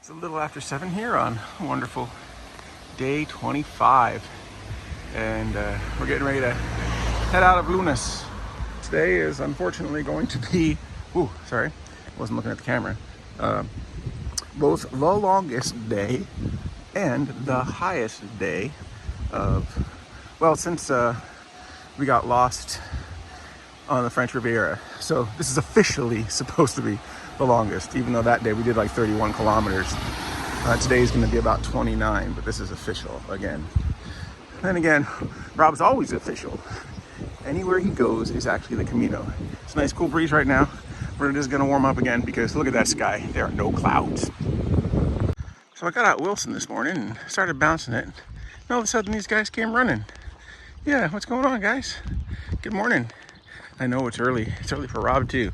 It's a little after 7 here on wonderful day 25, and we're getting ready to head out of Lunas. Today is unfortunately going to be, sorry, I wasn't looking at the camera, both the longest day and the highest day of, well, since we got lost on the French Riviera. So this is officially supposed to be the longest, even though that day we did like 31 kilometers. Today is going to be about 29, but this is official again. Then again, Rob's always official. Anywhere he goes is actually the Camino. It's a nice cool breeze right now. We're just going to warm up again because look at that sky. There are no clouds. So I got out Wilson this morning and started bouncing it. And all of a sudden these guys came running. Yeah, what's going on, guys? Good morning. I know it's early. It's early for Rob too.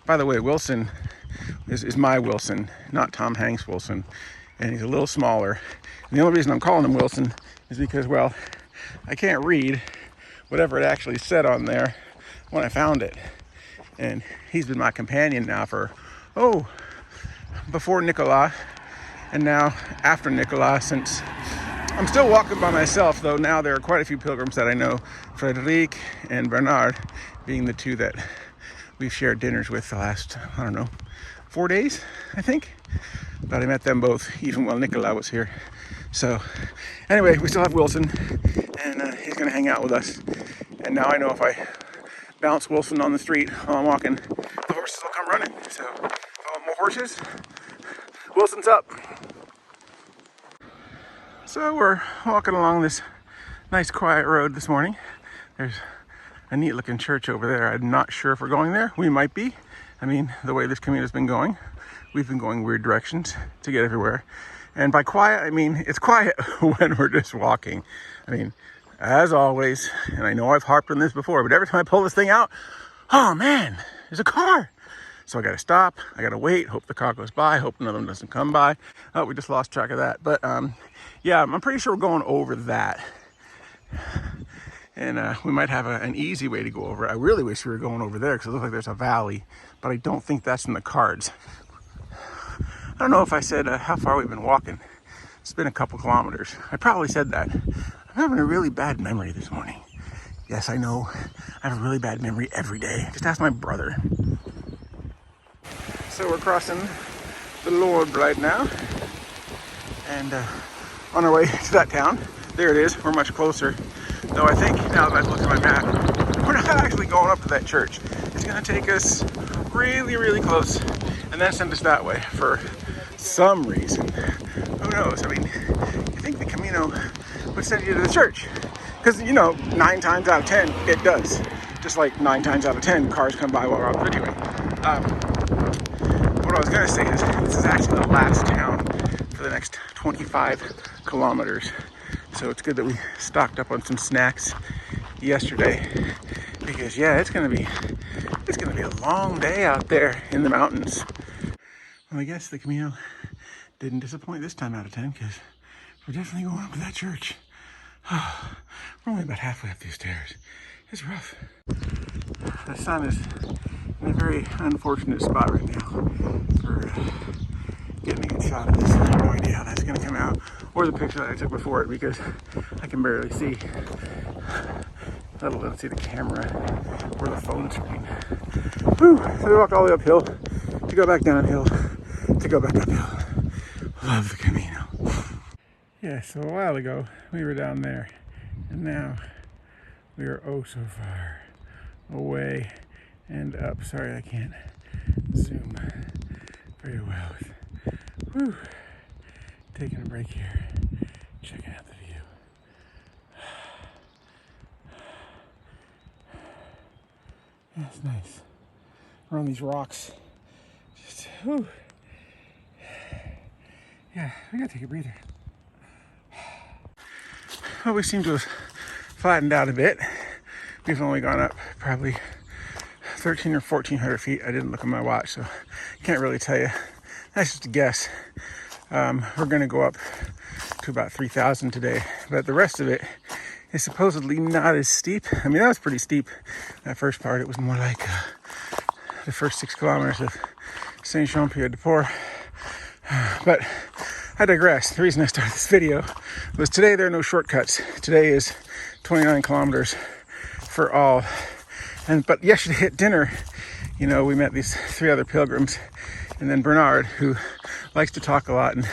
By the way, Wilson is my Wilson, not Tom Hanks Wilson. And he's a little smaller. And the only reason I'm calling him Wilson is because, well, I can't read whatever it actually said on there when I found it. And he's been my companion now for, before Nicolas, and now after Nicolas, since I'm still walking by myself, though now there are quite a few pilgrims that I know, Frederic and Bernard being the two that we've shared dinners with the last, 4 days, I think. But I met them both even while Nicolas was here. So anyway, we still have Wilson, and he's going to hang out with us. And now I know if I bounce Wilson on the street while I'm walking, the horses will come running. So if I want more horses, Wilson's up. So we're walking along this nice quiet road this morning. There's a neat looking church over there. I'm not sure if we're going there. We might be. I mean, the way this Camino's been going, we've been going weird directions to get everywhere. And by quiet, I mean, it's quiet when we're just walking. I mean, as always, and I know I've harped on this before, but every time I pull this thing out, oh man, there's a car. So I got to stop, I got to wait, hope the car goes by, hope another one doesn't come by. Oh, we just lost track of that. But yeah, I'm pretty sure we're going over that. And we might have an easy way to go over it. I really wish we were going over there because it looks like there's a valley, but I don't think that's in the cards. I don't know if I said how far we've been walking. It's been a couple kilometers. I probably said that. I'm having a really bad memory this morning. Yes, I know. I have a really bad memory every day. Just ask my brother. So we're crossing the Lord right now. And on our way to that town. There it is. We're much closer. Though I think, now that I've looked at my map, we're not actually going up to that church. It's going to take us really, really close and then send us that way for some reason. Who knows? I mean, you think the Camino would send you to the church? Because, 9 times out of 10, it does. Just like 9 times out of 10, cars come by while we're out videoing. What I was going to say is, this is actually the last town for the next 25 kilometers. So it's good that we stocked up on some snacks yesterday, because yeah, it's gonna be a long day out there in the mountains. Well, I guess the Camino didn't disappoint this time out of 10, because we're definitely going up to that church. We're only about halfway up these stairs. It's rough. The sun is in a very unfortunate spot right now for getting a good shot of this. I have no idea how that's going to come out, or the picture that I took before it, because I can barely see, let alone see the camera or the phone screen. Whew. So we walked all the way uphill to go back downhill to go back uphill. Love the Camino. Yeah, so a while ago we were down there, and now we are oh so far away and up. Sorry, I can't zoom very well. Whew. Taking a break here, checking out the view. That's nice. We're on these rocks. Just, whew. Yeah, we gotta take a breather. Well, we seem to have flattened out a bit. We've only gone up probably 1,300 or 1,400 feet. I didn't look at my watch, so can't really tell you. That's just a guess. We're going to go up to about 3,000 today, but the rest of it is supposedly not as steep. I mean, that was pretty steep. That first part, it was more like the first 6 kilometers of Saint-Jean-Pied-de-Port. But I digress. The reason I started this video was today there are no shortcuts. Today is 29 kilometers for all. But yesterday at dinner, you know, we met these 3 other pilgrims, and then Bernard, who likes to talk a lot and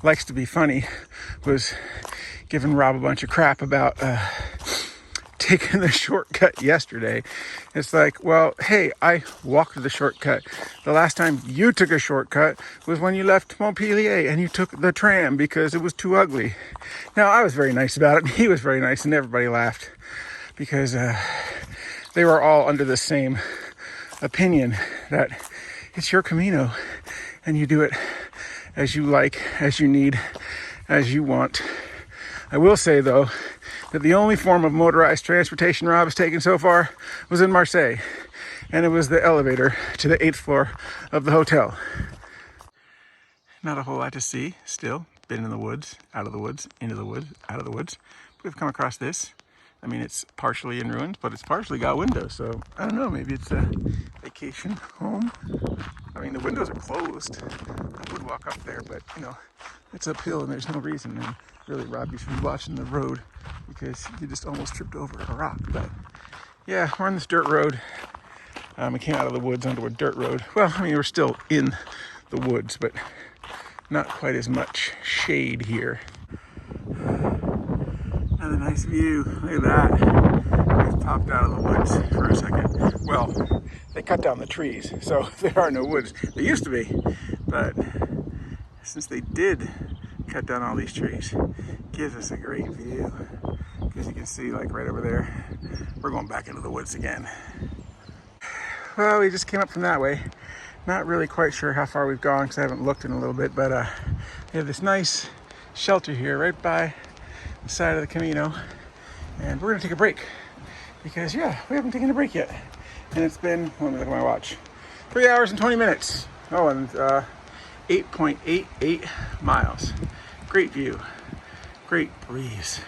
likes to be funny, was giving Rob a bunch of crap about taking the shortcut yesterday. It's like, well, hey, I walked the shortcut. The last time you took a shortcut was when you left Montpellier and you took the tram because it was too ugly. Now, I was very nice about it. He was very nice, and everybody laughed because they were all under the same opinion that it's your Camino and you do it as you like, as you need, as you want. I will say, though, that the only form of motorized transportation Rob has taken so far was in Marseille, and it was the elevator to the 8th floor of the hotel. Not a whole lot to see still. Been in the woods, out of the woods, into the woods, out of the woods. We've come across this. I mean, it's partially in ruins, but it's partially got windows, so I don't know, maybe it's a vacation home. I mean, the windows are closed. I would walk up there, but, you know, it's uphill and there's no reason. And really, Rob, you should be watching the road because you just almost tripped over a rock. But yeah, we're on this dirt road. We came out of the woods onto a dirt road. Well, I mean, we're still in the woods, but not quite as much shade here. Another nice view. Look at that. We've popped out of the woods for a second. Well, they cut down the trees, so there are no woods. There used to be, but since they did cut down all these trees, gives us a great view. Because you can see, like, right over there, we're going back into the woods again. Well, we just came up from that way. Not really quite sure how far we've gone because I haven't looked in a little bit, but we have this nice shelter here right by the side of the Camino, and we're gonna take a break because, yeah, we haven't taken a break yet, and it's been, let me look at my watch, 3 hours and 20 minutes. Oh, and 8.88 miles. Great view, great breeze.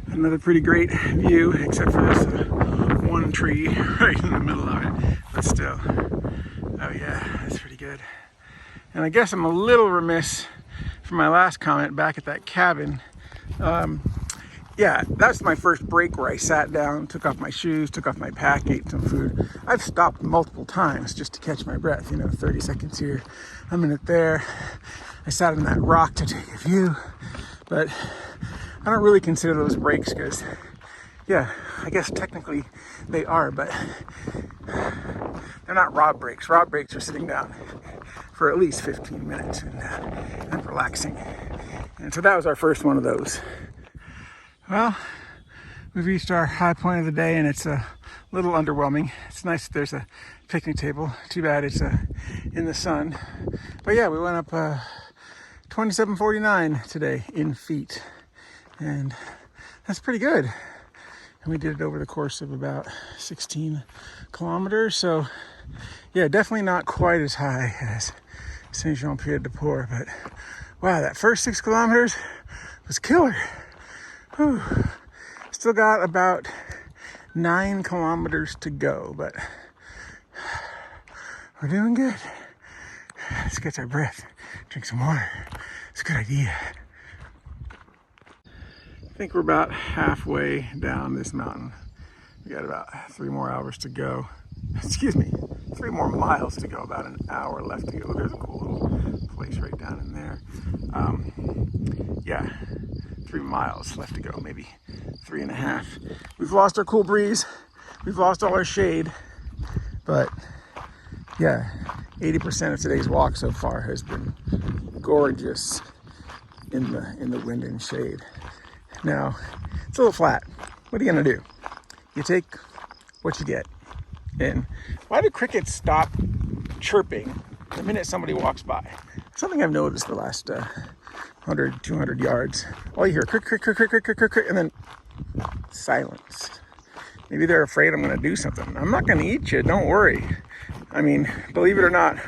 Another pretty great view, except for this one tree right in the middle of it, but still, oh yeah, that's pretty good. And I guess I'm a little remiss from my last comment back at that cabin. Yeah, that's my first break where I sat down, took off my shoes, took off my pack, ate some food. I've stopped multiple times just to catch my breath, you know, 30 seconds here, a minute there. I sat on that rock to take a view, but I don't really consider those breaks because, yeah, I guess technically they are, but they're not Rob breaks. Rob breaks are sitting down for at least 15 minutes and relaxing. And so that was our first one of those. Well, we've reached our high point of the day, and it's a little underwhelming. It's nice that there's a picnic table. Too bad it's in the sun. But yeah, we went up 2749 today in feet, and that's pretty good. And we did it over the course of about 16 kilometers. So yeah, definitely not quite as high as Saint-Jean-Pied-de-Port, but wow, that first 6 kilometers was killer. Whew. Still got about 9 kilometers to go, but we're doing good. Let's catch our breath, drink some water. It's a good idea. I think we're about halfway down this mountain. We got about 3 more hours to go. Excuse me, 3 more miles to go, about an hour left to go. There's a cool little place right down in there. Yeah, 3 miles left to go, maybe 3.5. We've lost our cool breeze. We've lost all our shade, but yeah, 80% of today's walk so far has been gorgeous in the wind and shade. Now, it's a little flat. What are you gonna do? You take what you get. And why do crickets stop chirping the minute somebody walks by? Something I've noticed the last 100, 200 yards. All you hear, crick, crick, crick, crick, crick, crick, crick, crick, and then silence. Maybe they're afraid I'm gonna do something. I'm not gonna eat you, don't worry. I mean, believe it or not,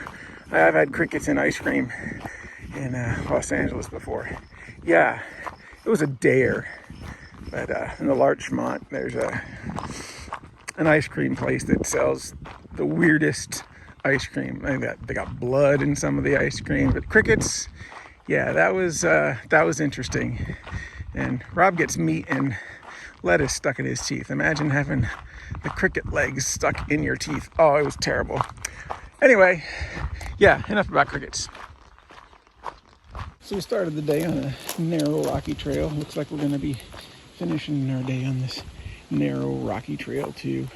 I've had crickets in ice cream in Los Angeles before. Yeah, it was a dare. But in the Larchmont, there's an ice cream place that sells the weirdest ice cream. They got blood in some of the ice cream, but crickets, Yeah, that was interesting. And Rob gets meat and lettuce stuck in his teeth. Imagine having the cricket legs stuck in your teeth. Oh, it was terrible. Anyway, yeah, enough about crickets. So we started the day on a narrow rocky trail. Looks like we're going to be finishing our day on this narrow rocky trail too.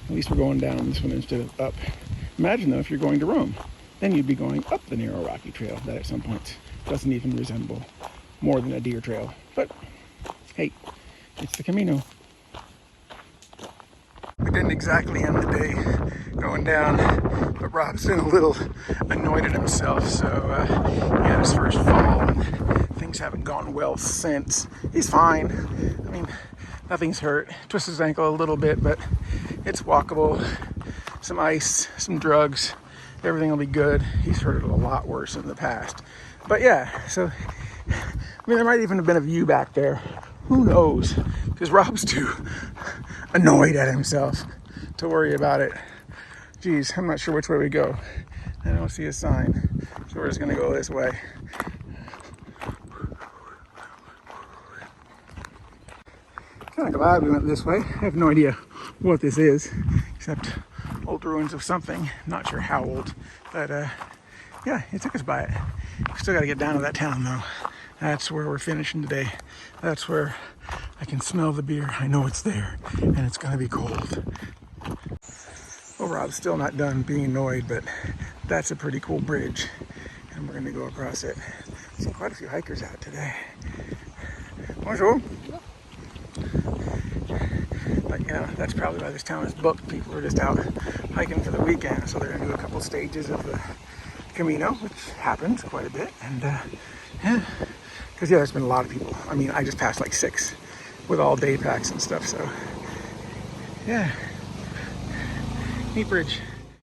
At least we're going down this one instead of up. Imagine though if you're going to Rome, then you'd be going up the narrow rocky trail that at some point doesn't even resemble more than a deer trail. But hey, it's the Camino. We didn't exactly end the day going down, but Rob's been a little annoyed at himself, so he had his first fall and things haven't gone well since. He's fine. I mean, nothing's hurt. Twisted his ankle a little bit, but it's walkable. Some ice, some drugs, everything will be good. He's hurt it a lot worse in the past. But yeah, so, I mean, there might even have been a view back there. Who knows? Because Rob's too annoyed at himself to worry about it. Geez, I'm not sure which way we go. I don't see a sign, so we're just gonna go this way. Kind of glad we went this way. I have no idea what this is, except old ruins of something. Not sure how old, but yeah, it took us by it. We still got to get down to that town though. That's where we're finishing today. That's where I can smell the beer. I know it's there, and it's gonna be cold. Well, Rob's still not done being annoyed, but that's a pretty cool bridge, and we're gonna go across it. Seen quite a few hikers out today. Bonjour. But you know, that's probably why this town is booked. People are just out hiking for the weekend, so they're gonna do a couple stages of the Camino, which happens quite a bit, and yeah, because yeah, there's been a lot of people. I mean, I just passed like 6 with all day packs and stuff, so yeah, neat bridge.